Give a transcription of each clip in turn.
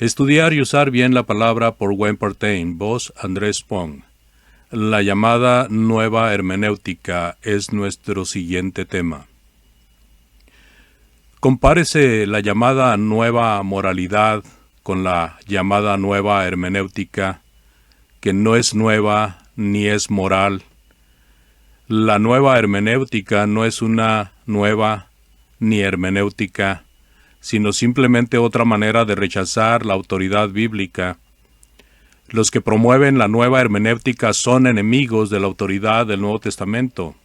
Estudiar y usar bien la palabra por Wayne Partain, voz Andrés Pong. La llamada nueva hermenéutica es nuestro siguiente tema. Compárese la llamada nueva moralidad con la llamada nueva hermenéutica, que no es nueva ni es moral. La nueva hermenéutica no es una nueva ni hermenéutica, sino simplemente otra manera de rechazar la autoridad bíblica. Los que promueven la nueva hermenéutica son enemigos de la autoridad del Nuevo Testamento.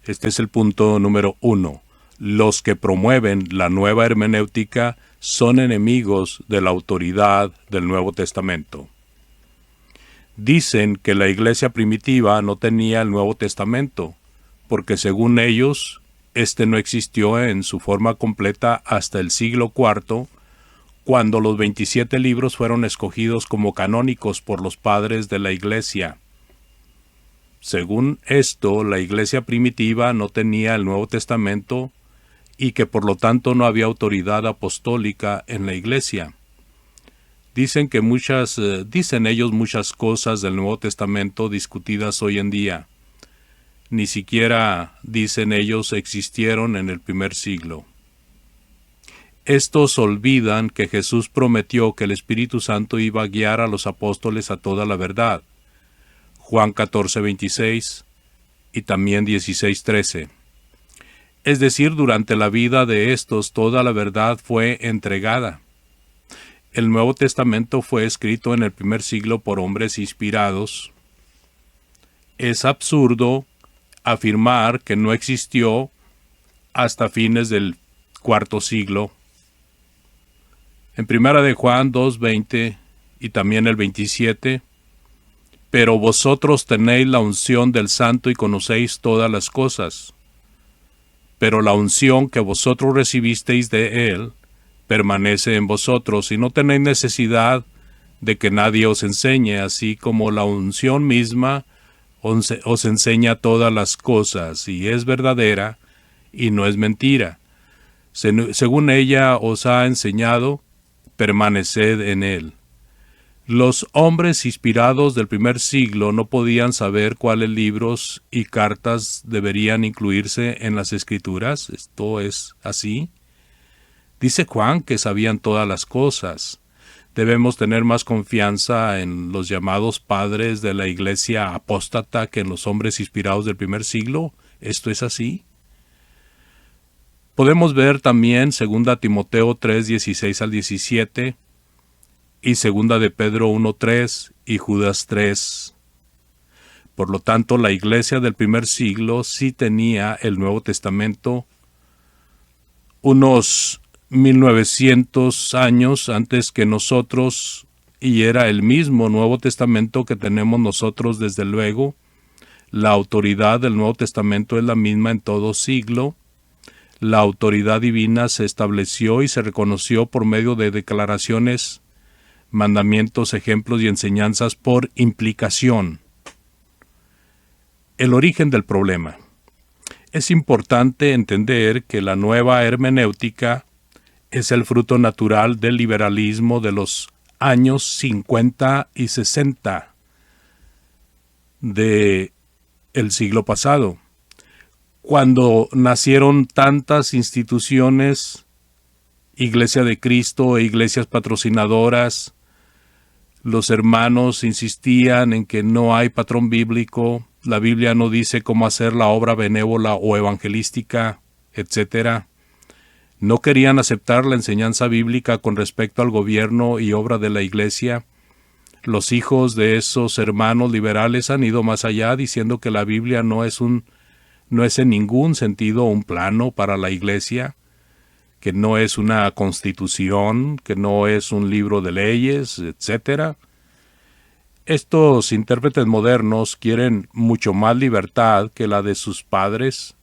Este es el punto número 1. Los que promueven la nueva hermenéutica son enemigos de la autoridad del Nuevo Testamento. Dicen que la iglesia primitiva no tenía el Nuevo Testamento, porque según ellos, este no existió en su forma completa hasta el siglo IV, cuando los 27 libros fueron escogidos como canónicos por los padres de la iglesia. Según esto, la iglesia primitiva no tenía el Nuevo Testamento y que por lo tanto no había autoridad apostólica en la iglesia. Dicen ellos muchas cosas del Nuevo Testamento discutidas hoy en día. Ni siquiera, dicen ellos, existieron en el primer siglo. Estos olvidan que Jesús prometió que el Espíritu Santo iba a guiar a los apóstoles a toda la verdad. Juan 14:26 y también 16:13. Es decir, durante la vida de estos toda la verdad fue entregada. El Nuevo Testamento fue escrito en el primer siglo por hombres inspirados. Es absurdo afirmar que no existió hasta fines del IV siglo. En Primera de Juan 2:20 y también el 27, pero vosotros tenéis la unción del Santo y conocéis todas las cosas. Pero la unción que vosotros recibisteis de Él permanece en vosotros y no tenéis necesidad de que nadie os enseñe, así como la unción misma os enseña todas las cosas, y es verdadera y no es mentira. Según ella os ha enseñado, permaneced en él. Los hombres inspirados del primer siglo no podían saber cuáles libros y cartas deberían incluirse en las Escrituras. Esto es así. Dice Juan que sabían todas las cosas. Debemos tener más confianza en los llamados padres de la iglesia apóstata que en los hombres inspirados del primer siglo. ¿Esto es así? Podemos ver también 2 Timoteo 3:16 al 17 y 2 de Pedro 1:3 y Judas 3. Por lo tanto, la iglesia del primer siglo sí tenía el Nuevo Testamento unos 1900 años antes que nosotros, y era el mismo Nuevo Testamento que tenemos nosotros desde luego. La autoridad del Nuevo Testamento es la misma en todo siglo. La autoridad divina se estableció y se reconoció por medio de declaraciones, mandamientos, ejemplos y enseñanzas por implicación. El origen del problema. Es importante entender que la nueva hermenéutica es el fruto natural del liberalismo de los años 50 y 60 del siglo pasado, cuando nacieron tantas instituciones, Iglesia de Cristo e iglesias patrocinadoras. Los hermanos insistían en que no hay patrón bíblico, la Biblia no dice cómo hacer la obra benévola o evangelística, etc. No querían aceptar la enseñanza bíblica con respecto al gobierno y obra de la iglesia. Los hijos de esos hermanos liberales han ido más allá, diciendo que la Biblia no es en ningún sentido un plano para la iglesia, que no es una constitución, que no es un libro de leyes, etc. Estos intérpretes modernos quieren mucho más libertad que la de sus padres,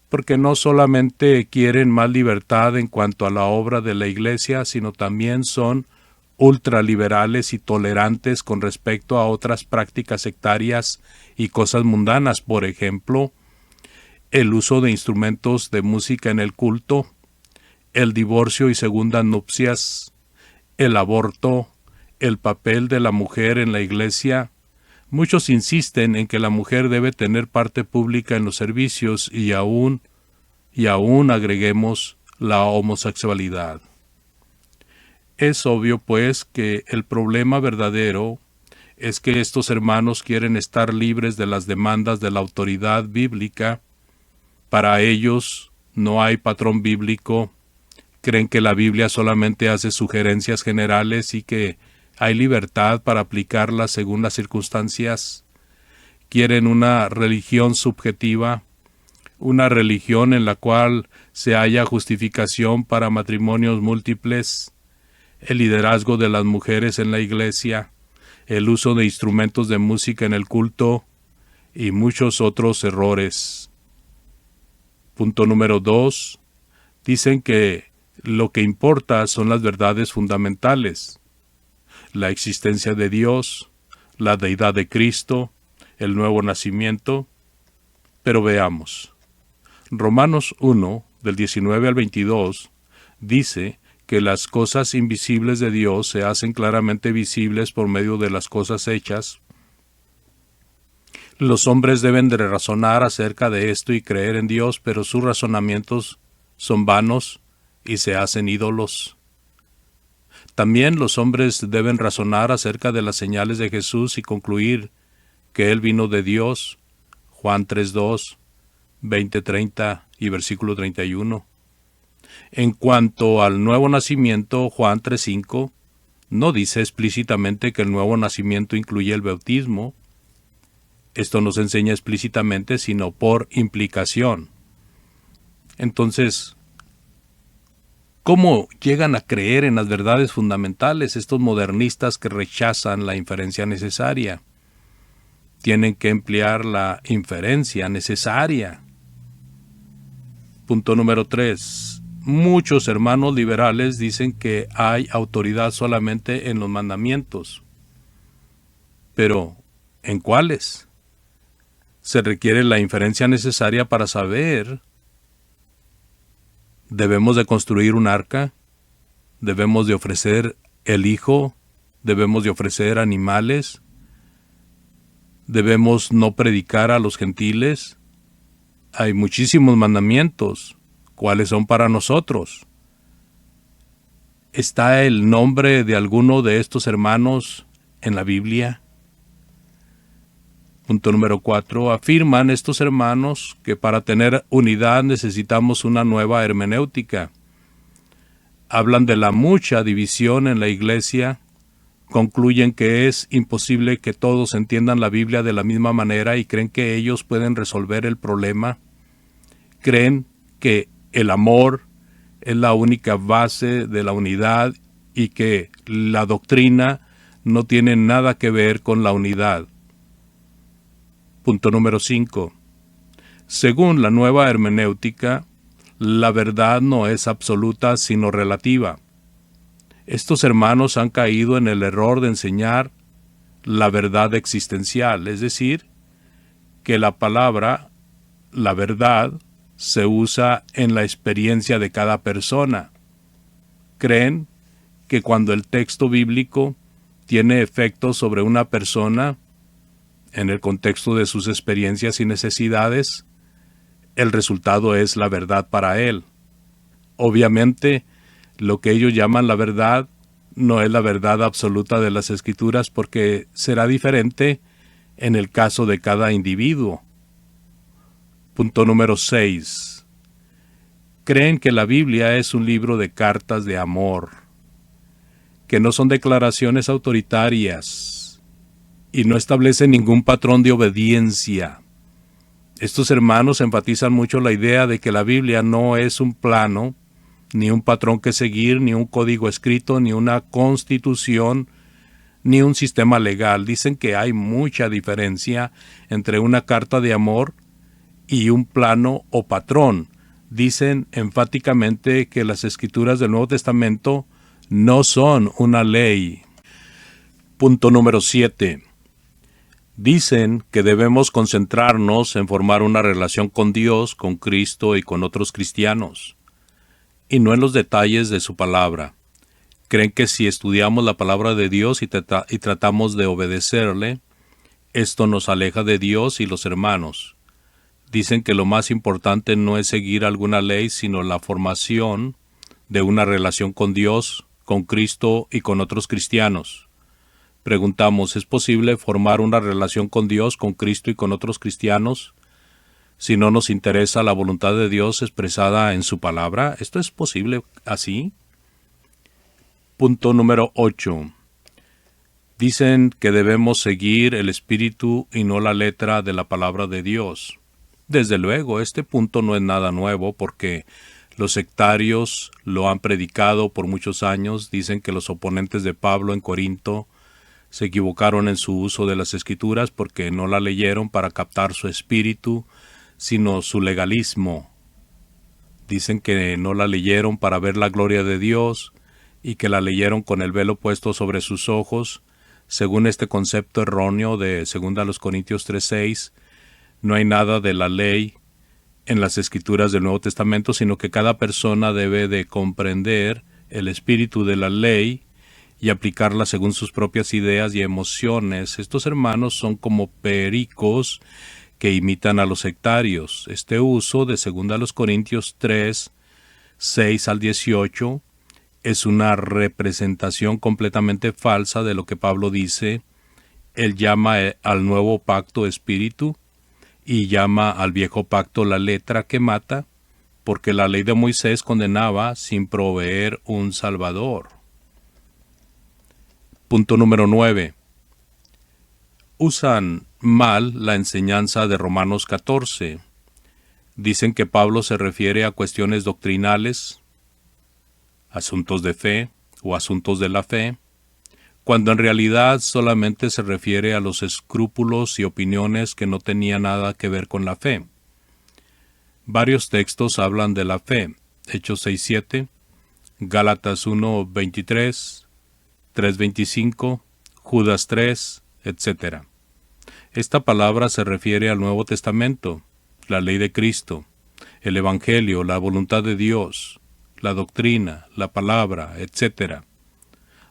porque no solamente quieren más libertad en cuanto a la obra de la iglesia, sino también son ultraliberales y tolerantes con respecto a otras prácticas sectarias y cosas mundanas. Por ejemplo, el uso de instrumentos de música en el culto, el divorcio y segundas nupcias, el aborto, el papel de la mujer en la iglesia. Muchos insisten en que la mujer debe tener parte pública en los servicios y aún agreguemos la homosexualidad. Es obvio, pues, que el problema verdadero es que estos hermanos quieren estar libres de las demandas de la autoridad bíblica. Para ellos no hay patrón bíblico. Creen que la Biblia solamente hace sugerencias generales y que hay libertad para aplicarlas según las circunstancias. Quieren una religión subjetiva, una religión en la cual se haya justificación para matrimonios múltiples, el liderazgo de las mujeres en la iglesia, el uso de instrumentos de música en el culto y muchos otros errores. Punto número 2. Dicen que lo que importa son las verdades fundamentales: la existencia de Dios, la deidad de Cristo, el nuevo nacimiento. Pero veamos. Romanos 1, del 19 al 22, dice que las cosas invisibles de Dios se hacen claramente visibles por medio de las cosas hechas. Los hombres deben de razonar acerca de esto y creer en Dios, pero sus razonamientos son vanos y se hacen ídolos. También los hombres deben razonar acerca de las señales de Jesús y concluir que Él vino de Dios. Juan 3:2, 20:30 y versículo 31. En cuanto al nuevo nacimiento, Juan 3:5 no dice explícitamente que el nuevo nacimiento incluye el bautismo. Esto no se enseña explícitamente, sino por implicación. Entonces, ¿cómo llegan a creer en las verdades fundamentales estos modernistas que rechazan la inferencia necesaria? Tienen que emplear la inferencia necesaria. Punto número 3. Muchos hermanos liberales dicen que hay autoridad solamente en los mandamientos. Pero, ¿en cuáles? Se requiere la inferencia necesaria para saber. ¿Debemos de construir un arca? ¿Debemos de ofrecer el hijo? ¿Debemos de ofrecer animales? ¿Debemos no predicar a los gentiles? Hay muchísimos mandamientos. ¿Cuáles son para nosotros? ¿Está el nombre de alguno de estos hermanos en la Biblia? Punto número 4. Afirman estos hermanos que para tener unidad necesitamos una nueva hermenéutica. Hablan de la mucha división en la iglesia. Concluyen que es imposible que todos entiendan la Biblia de la misma manera y creen que ellos pueden resolver el problema. Creen que el amor es la única base de la unidad y que la doctrina no tiene nada que ver con la unidad. Punto número 5. Según la nueva hermenéutica, la verdad no es absoluta sino relativa. Estos hermanos han caído en el error de enseñar la verdad existencial, es decir, que la palabra, la verdad, se usa en la experiencia de cada persona. Creen que cuando el texto bíblico tiene efecto sobre una persona, en el contexto de sus experiencias y necesidades, el resultado es la verdad para él. Obviamente, lo que ellos llaman la verdad no es la verdad absoluta de las Escrituras porque será diferente en el caso de cada individuo. Punto número 6. Creen que la Biblia es un libro de cartas de amor, que no son declaraciones autoritarias y no establece ningún patrón de obediencia. Estos hermanos enfatizan mucho la idea de que la Biblia no es un plano, ni un patrón que seguir, ni un código escrito, ni una constitución, ni un sistema legal. Dicen que hay mucha diferencia entre una carta de amor y un plano o patrón. Dicen enfáticamente que las Escrituras del Nuevo Testamento no son una ley. Punto número 7. Dicen que debemos concentrarnos en formar una relación con Dios, con Cristo y con otros cristianos, y no en los detalles de su palabra. Creen que si estudiamos la palabra de Dios y tratamos de obedecerle, esto nos aleja de Dios y los hermanos. Dicen que lo más importante no es seguir alguna ley, sino la formación de una relación con Dios, con Cristo y con otros cristianos. Preguntamos, ¿es posible formar una relación con Dios, con Cristo y con otros cristianos si no nos interesa la voluntad de Dios expresada en su palabra? ¿Esto es posible así? Punto número 8. Dicen que debemos seguir el espíritu y no la letra de la palabra de Dios. Desde luego, este punto no es nada nuevo porque los sectarios lo han predicado por muchos años. Dicen que los oponentes de Pablo en Corinto se equivocaron en su uso de las Escrituras porque no la leyeron para captar su espíritu, sino su legalismo. Dicen que no la leyeron para ver la gloria de Dios y que la leyeron con el velo puesto sobre sus ojos. Según este concepto erróneo de 2 Corintios 3:6, no hay nada de la ley en las Escrituras del Nuevo Testamento, sino que cada persona debe de comprender el espíritu de la ley y aplicarla según sus propias ideas y emociones. Estos hermanos son como pericos que imitan a los sectarios. Este uso de 2 Corintios 3:6 al 18 es una representación completamente falsa de lo que Pablo dice. Él llama al nuevo pacto espíritu y llama al viejo pacto la letra que mata, porque la ley de Moisés condenaba sin proveer un Salvador. Punto número 9. Usan mal la enseñanza de Romanos 14. Dicen que Pablo se refiere a cuestiones doctrinales, asuntos de fe o asuntos de la fe, cuando en realidad solamente se refiere a los escrúpulos y opiniones que no tenían nada que ver con la fe. Varios textos hablan de la fe: Hechos 6:7, Gálatas 1:23, 3:25, Judas 3, etc. Esta palabra se refiere al Nuevo Testamento, la ley de Cristo, el Evangelio, la voluntad de Dios, la doctrina, la palabra, etc.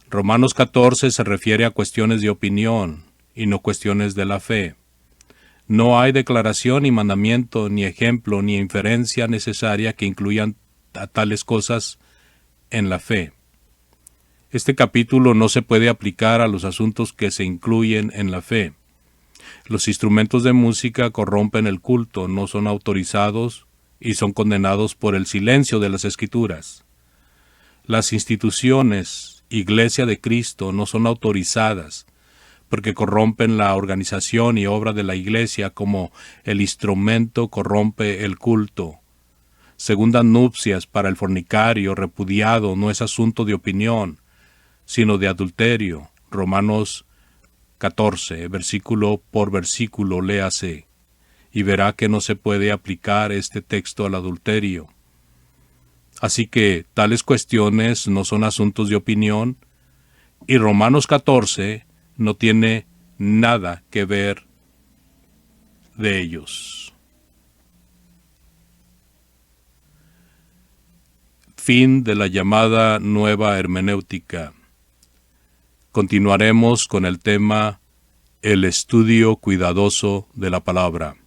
Romanos 14 se refiere a cuestiones de opinión y no cuestiones de la fe. No hay declaración ni mandamiento, ni ejemplo, ni inferencia necesaria que incluyan a tales cosas en la fe. Este capítulo no se puede aplicar a los asuntos que se incluyen en la fe. Los instrumentos de música corrompen el culto, no son autorizados y son condenados por el silencio de las Escrituras. Las instituciones, Iglesia de Cristo, no son autorizadas porque corrompen la organización y obra de la Iglesia como el instrumento corrompe el culto. Segundas nupcias para el fornicario repudiado no es asunto de opinión, sino de adulterio. Romanos 14, versículo por versículo, léase, y verá que no se puede aplicar este texto al adulterio. Así que tales cuestiones no son asuntos de opinión, y Romanos 14 no tiene nada que ver de ellos. Fin de la llamada nueva hermenéutica. Continuaremos con el tema El estudio cuidadoso de la palabra.